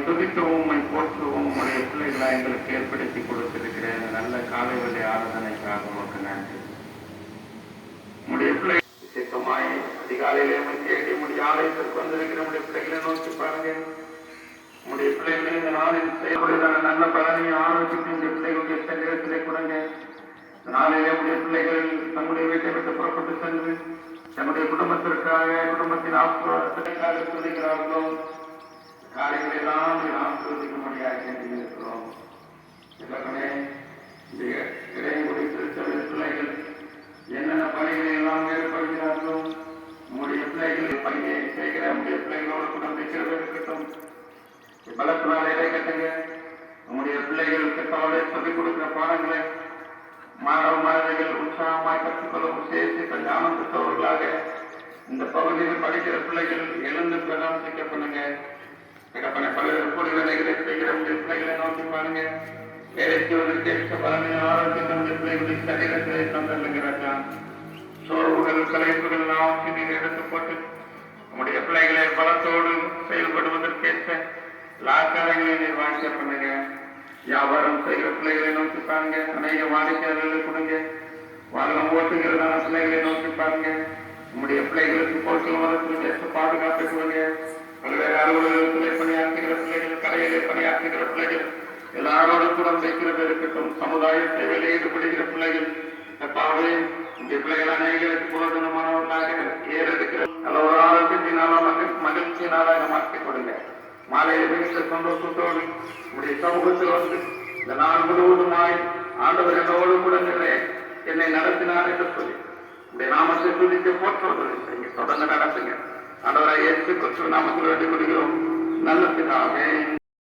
துதிக்கவும் உம்மை போற்றுவோம். உடைய பிள்ளைகளை எங்களுக்கு ஏற்படுத்தி கொடுத்திருக்கிற இந்த நல்ல காலை வேலை ஆராதனைக்காக உமக்கு நன்றி. உடைய பிள்ளை விசேஷமாய் அதிகாலையிலே தேடி உடைய ஆலயத்திற்கு வந்திருக்கிற உடைய பிள்ளைகளை நோக்கி பாருங்க. உடைய பிள்ளைகளை இந்த நாளில் செயல்படுகிற நல்ல பலனை ஆரோக்கியத்தை இந்த பிள்ளைகளுடைய சரீரத்திலே கொடுங்க. நாளிலே உடைய பிள்ளைகள் தம்முடைய வீட்டை விட்டு புறப்பட்டு சென்று தம்முடைய குடும்பத்திற்காக குடும்பத்தின் ஆசிர்வாதத்திற்காக துதிக்கிறார்களோ காரியங்களை எல்லாம் ஆசிர்வதிக்க முடியாது என்று இருக்கிறோம். எல்லாருமே இடைமுறை திருச்சபை பிள்ளைகள் என்னென்ன பணிகளை எல்லாம் ஏற்படுகிறார்களோ உங்களுடைய பிள்ளைகள் பணியை செய்கிற உங்களுடைய பிள்ளைகளோடு கூட நிற்கிறது இருக்கட்டும். பலத்தினால் இலை கட்டுங்க. உங்களுடைய பிள்ளைகள் கட்டாலே சொல்லிக் கொடுக்கிற பாடங்களை மாணவ மாணவிகள் உற்சாகமாய் கற்றுக்கொள்ளும் விசேஷித்த ஞானம் பெற்றவர்களாக இந்த பகுதியில் படிக்கிற பிள்ளைகள் எழுந்து பிரகாசிக்க பண்ணுங்க. பல்வேறு கூலி வேலைகளை செய்கிற பிள்ளைகளை நோக்கி பாருங்க. வேலை செய்வதற்கு ஏற்ற பலனை ஆரோக்கிய பிள்ளைகளை சரீரத்திலே தந்துள்ளுங்கிறாங்க. சோர்வுகள் கலைப்புகள் எல்லாம் எடுத்து போட்டு நம்முடைய பிள்ளைகளை பலத்தோடு செயல்படுவதற்கேற்ற லாக்காரங்களை நிர்வாகிக்க பண்ணுங்க. வியாபாரம் செய்கிற பிள்ளைகளை நோக்கி பாருங்க. அநேக வாடிக்கையாளர்களை கொடுங்க. வாகனம் ஓட்டுகிறதான பிள்ளைகளை நோக்கி பாருங்க. நம்முடைய பிள்ளைகளுக்கு போக்குவரத்து ஏற்ற பாதுகாப்பை கொடுங்க. பல்வேறு அலுவலகத்திலே பணியாற்றுகிற பிள்ளைகள், கடையிலே பணியாற்றுகிற பிள்ளைகள், எல்லாரோடு கூட வைக்கிறது இருக்கட்டும். சமுதாய சேவையில் ஈடுபடுகிற பிள்ளைகள் எப்பாவே இந்த பிள்ளைகள் அநேகருக்கு புரோஜனமானவர்களாக ஏறெடுக்கிற நல்ல ஒரு ஆரோக்கியத்தினால மகிழ்ச்சியினால மாற்றிக் கொடுங்க. மாலையை மிகுந்த சந்தோஷத்தோடு உடைய சமூகத்தில் வந்து இந்த நாள் முழுவதுமாய் ஆண்டவர் என்னோடு கூட என்னை நடத்தினார் என்று சொல்லி உடைய நாமத்தை துதிக்க போற்றுவதில்லை. நீங்க தொடர்ந்து நடத்துங்க. ஆண்டவரை ஏற்று கொற்று நாமத்தில் வேண்டிக் கொள்கிறோம். நல்ல பிதாவே.